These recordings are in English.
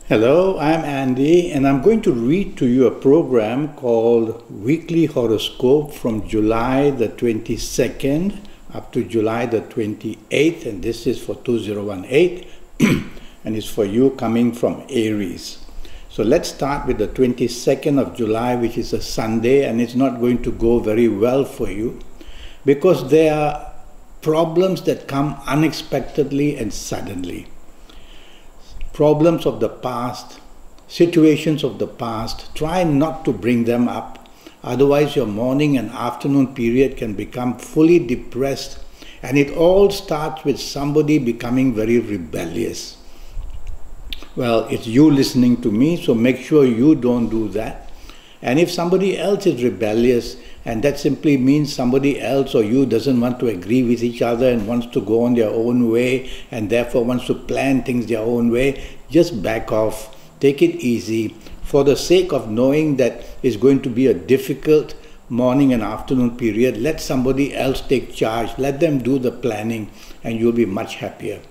Hello, I'm Andy, and I'm going to read to you a program called Weekly Horoscope from July the 22nd up to July the 28th, and this is for 2018, and it's for you coming from Aries. So let's start with the 22nd of July, which is a Sunday, and it's not going to go very well for you because there are problems that come unexpectedly and suddenly. Problems of the past, situations of the past, try not to bring them up. Otherwise, your morning and afternoon period can become fully depressed, and it all starts with somebody becoming very rebellious. Well, it's you listening to me, so make sure you don't do that. And if somebody else is rebellious, and that simply means somebody else or you doesn't want to agree with each other and wants to go on their own way and therefore wants to plan things their own way, just back off, take it easy. For the sake of knowing that it's going to be a difficult morning and afternoon period, let somebody else take charge, let them do the planning, and you'll be much happier.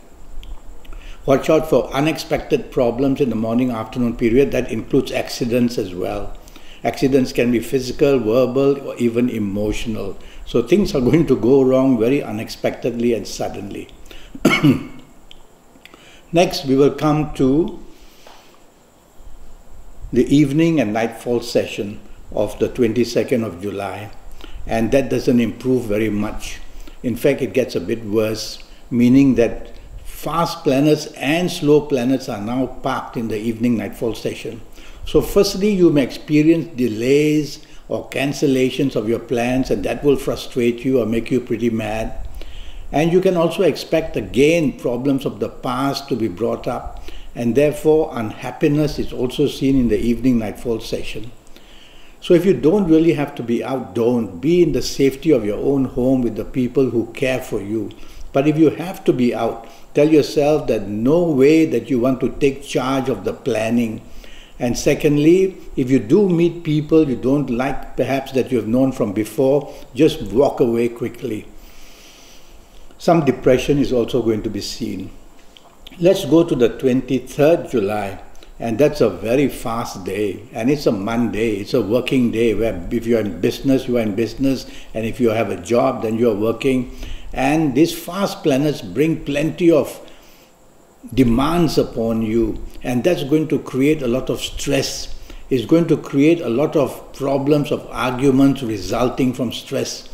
Watch out for unexpected problems in the morning afternoon period. That includes accidents as well. Accidents can be physical, verbal, or even emotional. So things are going to go wrong very unexpectedly and suddenly. Next, we will come to the evening and nightfall session of the 22nd of July. And that doesn't improve very much. In fact, it gets a bit worse, meaning that fast planets and slow planets are now parked in the evening nightfall session. So firstly, you may experience delays or cancellations of your plans, and that will frustrate you or make you pretty mad. And you can also expect again problems of the past to be brought up, and therefore unhappiness is also seen in the evening nightfall session. So if you don't really have to be out, don't. Be in the safety of your own home with the people who care for you. But if you have to be out, tell yourself that no way that you want to take charge of the planning. And secondly, if you do meet people you don't like, perhaps that you have known from before, just walk away quickly. Some depression is also going to be seen. Let's go to the 23rd July, and that's a very fast day, and it's a Monday, it's a working day, where if you're in business, you are in business, and if you have a job, then you're working. And these fast planets bring plenty of demands upon you, and that's going to create a lot of stress. It's going to create a lot of problems of arguments resulting from stress,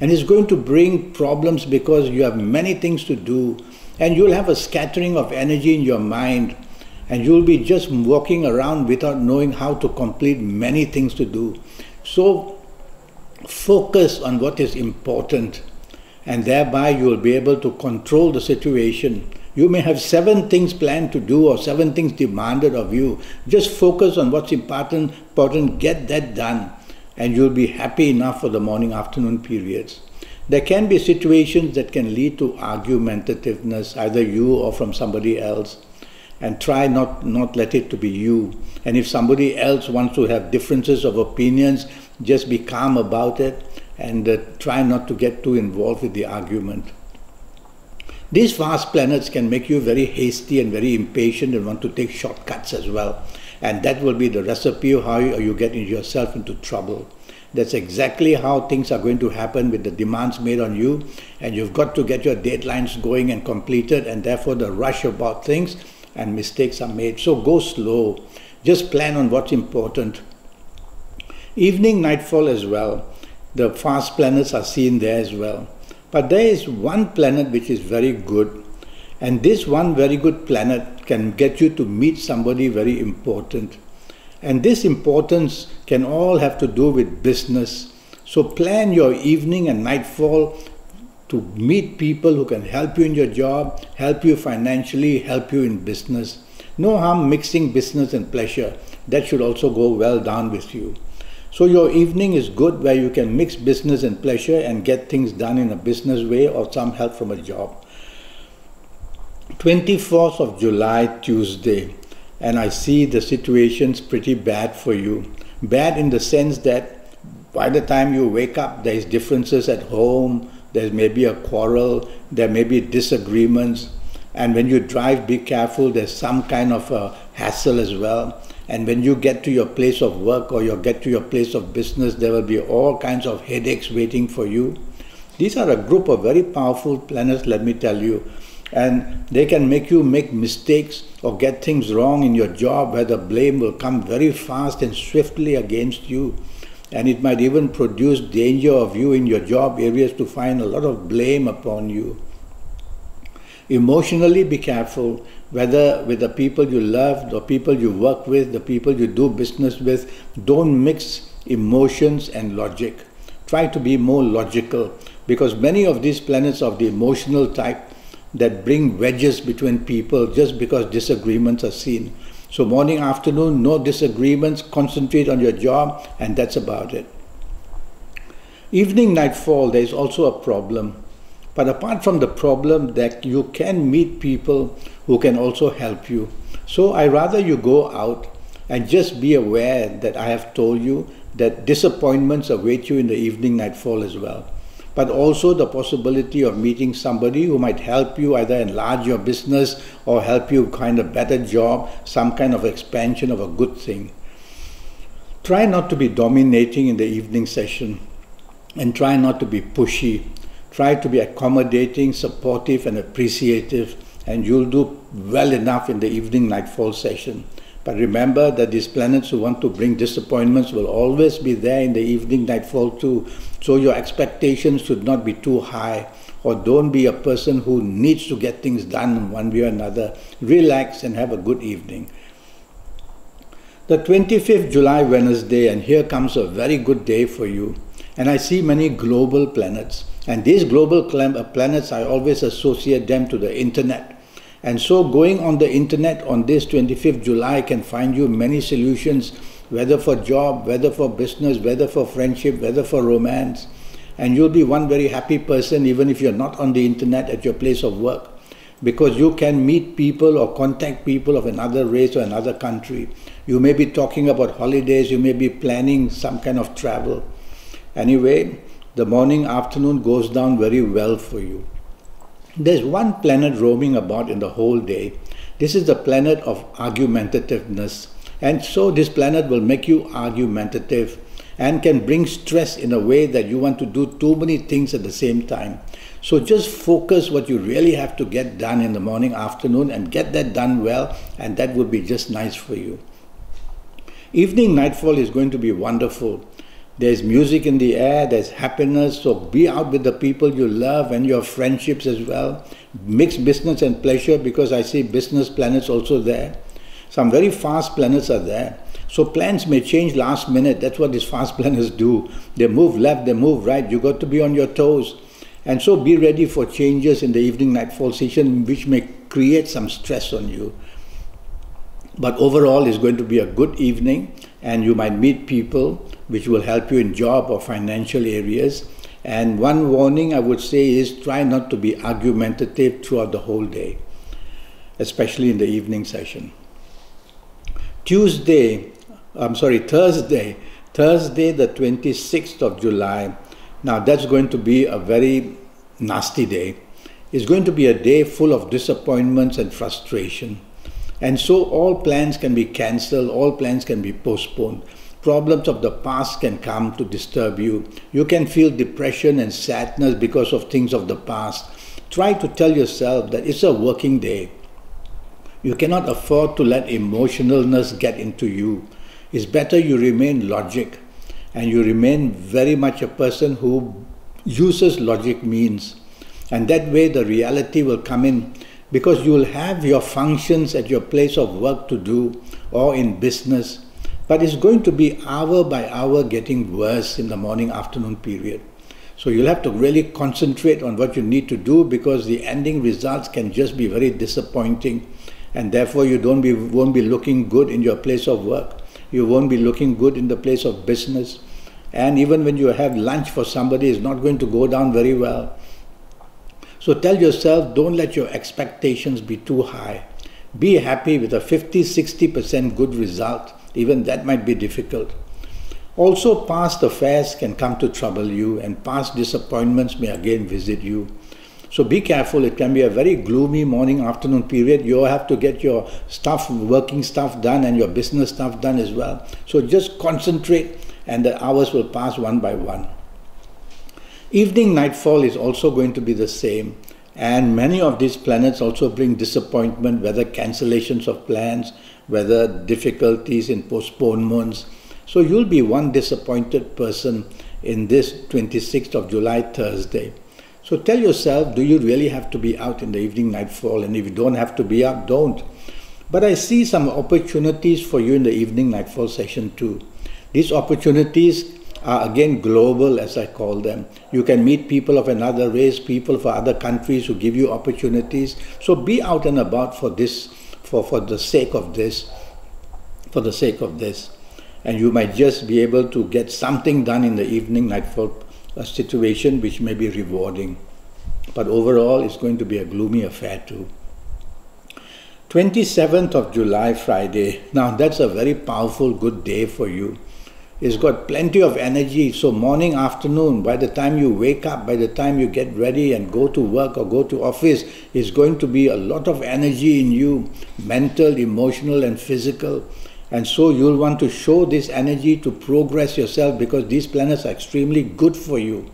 and it's going to bring problems because you have many things to do, and you'll have a scattering of energy in your mind, and you'll be just walking around without knowing how to complete many things to do. So focus on what is important, and thereby you'll be able to control the situation. You may have 7 things planned to do or 7 things demanded of you. Just focus on what's important, get that done, and you'll be happy enough for the morning-afternoon periods. There can be situations that can lead to argumentativeness, either you or from somebody else, and try not let it to be you. And if somebody else wants to have differences of opinions, just be calm about it and try not to get too involved with the argument. These fast planets can make you very hasty and very impatient and want to take shortcuts as well. And that will be the recipe of how you get yourself into trouble. That's exactly how things are going to happen with the demands made on you. And you've got to get your deadlines going and completed, and therefore the rush about things and mistakes are made. So go slow. Just plan on what's important. Evening nightfall as well. The fast planets are seen there as well. But there is one planet which is very good, and this one very good planet can get you to meet somebody very important. And this importance can all have to do with business. So plan your evening and nightfall to meet people who can help you in your job, help you financially, help you in business. No harm mixing business and pleasure. That should also go well down with you. So your evening is good where you can mix business and pleasure and get things done in a business way or some help from a job. 24th of July, Tuesday, and I see the situation's pretty bad for you. Bad in the sense that by the time you wake up, there is differences at home, there may be a quarrel, there may be disagreements, and when you drive, be careful, there's some kind of a hassle as well. And when you get to your place of work or you get to your place of business, there will be all kinds of headaches waiting for you. These are a group of very powerful planets, let me tell you. And they can make you make mistakes or get things wrong in your job, where the blame will come very fast and swiftly against you. And it might even produce danger of you in your job areas to find a lot of blame upon you. Emotionally, be careful, whether with the people you love, the people you work with, the people you do business with. Don't mix emotions and logic. Try to be more logical, because many of these planets of the emotional type that bring wedges between people just because disagreements are seen. So morning, afternoon, no disagreements, concentrate on your job, and that's about it. Evening, nightfall, there is also a problem. But apart from the problem, that you can meet people who can also help you. So I rather you go out and just be aware that I have told you that disappointments await you in the evening, nightfall as well. But also the possibility of meeting somebody who might help you either enlarge your business or help you find a better job, some kind of expansion of a good thing. Try not to be dominating in the evening session, and try not to be pushy. Try to be accommodating, supportive and appreciative, and you'll do well enough in the evening nightfall session. But remember that these planets who want to bring disappointments will always be there in the evening nightfall too. So your expectations should not be too high, or don't be a person who needs to get things done one way or another. Relax and have a good evening. The 25th July, Wednesday, and here comes a very good day for you. And I see many global planets. And these global planets, I always associate them to the internet. And so going on the internet on this 25th July can find you many solutions, whether for job, whether for business, whether for friendship, whether for romance. And you'll be one very happy person even if you're not on the internet at your place of work, because you can meet people or contact people of another race or another country. You may be talking about holidays, you may be planning some kind of travel. Anyway, the morning, afternoon goes down very well for you. There's one planet roaming about in the whole day. This is the planet of argumentativeness. And so this planet will make you argumentative and can bring stress in a way that you want to do too many things at the same time. So just focus what you really have to get done in the morning, afternoon, and get that done well, and that will be just nice for you. Evening nightfall is going to be wonderful. There's music in the air, there's happiness, so be out with the people you love and your friendships as well. Mix business and pleasure, because I see business planets also there. Some very fast planets are there. So plans may change last minute. That's what these fast planets do. They move left, they move right. You got to be on your toes. And so be ready for changes in the evening nightfall session, which may create some stress on you. But overall, it's going to be a good evening, and you might meet people which will help you in job or financial areas. And one warning I would say is try not to be argumentative throughout the whole day, especially in the evening session. Thursday, the 26th of July. Now that's going to be a very nasty day. It's going to be a day full of disappointments and frustration. And so all plans can be cancelled, all plans can be postponed. Problems of the past can come to disturb you. You can feel depression and sadness because of things of the past. Try to tell yourself that it's a working day. You cannot afford to let emotionalness get into you. It's better you remain logic, and you remain very much a person who uses logic means. And that way the reality will come in, because you will have your functions at your place of work to do or in business. But it's going to be hour by hour getting worse in the morning afternoon period. So you'll have to really concentrate on what you need to do, because the ending results can just be very disappointing, and therefore you won't be looking good in your place of work. You won't be looking good in the place of business. And even when you have lunch for somebody, it's not going to go down very well. So tell yourself, don't let your expectations be too high. Be happy with a 50-60% good result. Even that might be difficult. Also, past affairs can come to trouble you, and past disappointments may again visit you. So be careful. It can be a very gloomy morning afternoon period. You have to get your stuff, working stuff done and your business stuff done as well. So just concentrate and the hours will pass one by one. Evening nightfall is also going to be the same. And many of these planets also bring disappointment, whether cancellations of plans, whether difficulties in postponements. So you'll be one disappointed person in this 26th of July, Thursday. So tell yourself, do you really have to be out in the evening nightfall? And if you don't have to be out, don't. But I see some opportunities for you in the evening nightfall session too. These opportunities are again global, as I call them. You can meet people of another race, people from other countries who give you opportunities. So be out and about for this, for the sake of this, And you might just be able to get something done in the evening nightfall situation which may be rewarding. But overall, it's going to be a gloomy affair too. 27th of July, Friday. Now that's a very powerful, good day for you. It's got plenty of energy. So morning, afternoon, by the time you wake up, by the time you get ready and go to work or go to office, it's going to be a lot of energy in you, mental, emotional and physical. And so you'll want to show this energy to progress yourself because these planets are extremely good for you.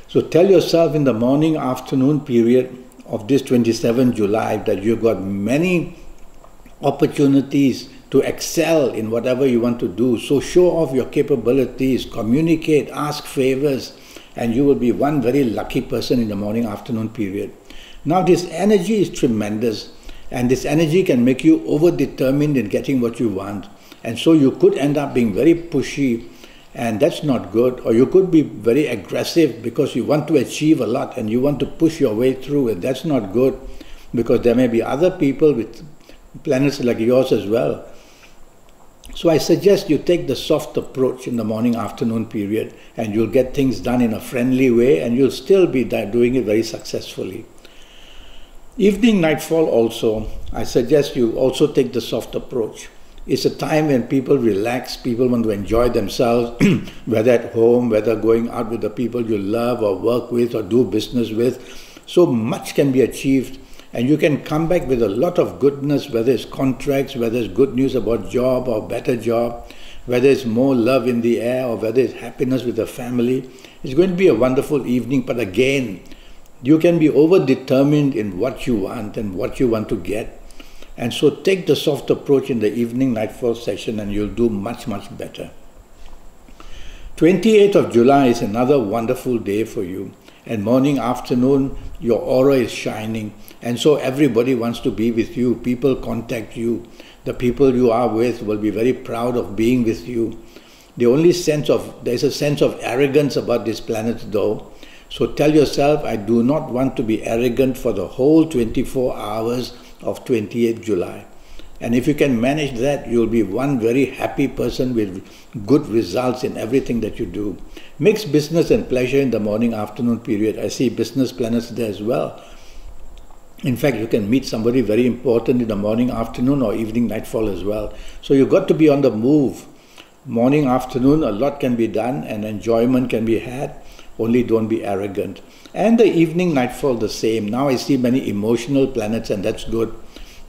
So tell yourself in the morning, afternoon period of this 27th July that you've got many opportunities to excel in whatever you want to do. So show off your capabilities, communicate, ask favors, and you will be one very lucky person in the morning, afternoon period. Now this energy is tremendous, and this energy can make you over-determined in getting what you want. And so you could end up being very pushy, and that's not good. Or you could be very aggressive because you want to achieve a lot and you want to push your way through it. That's not good because there may be other people with planets like yours as well. So I suggest you take the soft approach in the morning, afternoon period, and you'll get things done in a friendly way and you'll still be doing it very successfully. Evening nightfall also, I suggest you also take the soft approach. It's a time when people relax, people want to enjoy themselves, whether at home, whether going out with the people you love or work with or do business with. So much can be achieved and you can come back with a lot of goodness, whether it's contracts, whether it's good news about job or better job, whether it's more love in the air or whether it's happiness with the family. It's going to be a wonderful evening, but again, you can be over-determined in what you want and what you want to get. And so take the soft approach in the evening nightfall session and you'll do much, much better. 28th of July is another wonderful day for you. And morning, afternoon, your aura is shining. And so everybody wants to be with you. People contact you. The people you are with will be very proud of being with you. There's a sense of arrogance about this planet though. So tell yourself, I do not want to be arrogant for the whole 24 hours of 28th July. And if you can manage that, you'll be one very happy person with good results in everything that you do. Mix business and pleasure in the morning, afternoon period. I see business planets there as well. In fact, you can meet somebody very important in the morning, afternoon or evening nightfall as well. So you've got to be on the move. Morning, afternoon, a lot can be done and enjoyment can be had. Only don't be arrogant. And the evening nightfall the same. Now I see many emotional planets and that's good.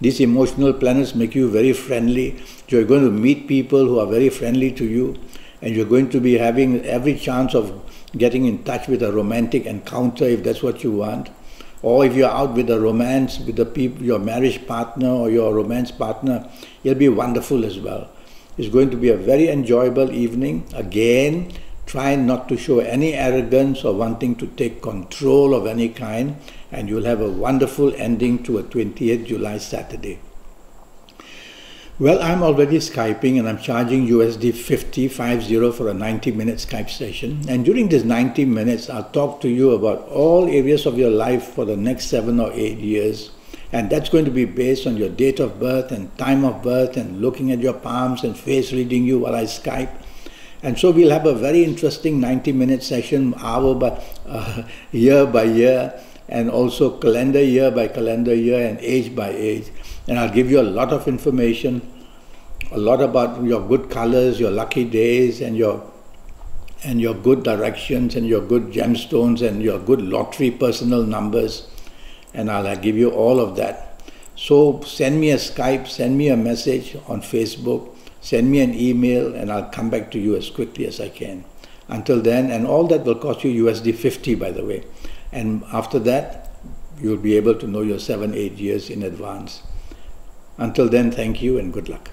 These emotional planets make you very friendly. You're going to meet people who are very friendly to you and you're going to be having every chance of getting in touch with a romantic encounter if that's what you want. Or if you're out with a romance with the people, your marriage partner or your romance partner, it'll be wonderful as well. It's going to be a very enjoyable evening. Again, try not to show any arrogance or wanting to take control of any kind, and you'll have a wonderful ending to a 28th July Saturday. Well, I'm already Skyping and I'm charging USD 50 for a 90-minute Skype session. And during this 90 minutes, I'll talk to you about all areas of your life for the next 7 or 8 years. And that's going to be based on your date of birth and time of birth and looking at your palms and face reading you while I Skype. And so we'll have a very interesting 90-minute session, year by year, and also calendar year by calendar year and age by age. And I'll give you a lot of information, a lot about your good colors, your lucky days, and your and your good directions and your good gemstones and your good lottery personal numbers, and I'll give you all of that. So send me a Skype, send me a message on Facebook, send me an email, and I'll come back to you as quickly as I can. Until then, and all that will cost you USD 50, by the way. And after that, you'll be able to know your 7-8 years in advance. Until then, thank you and good luck.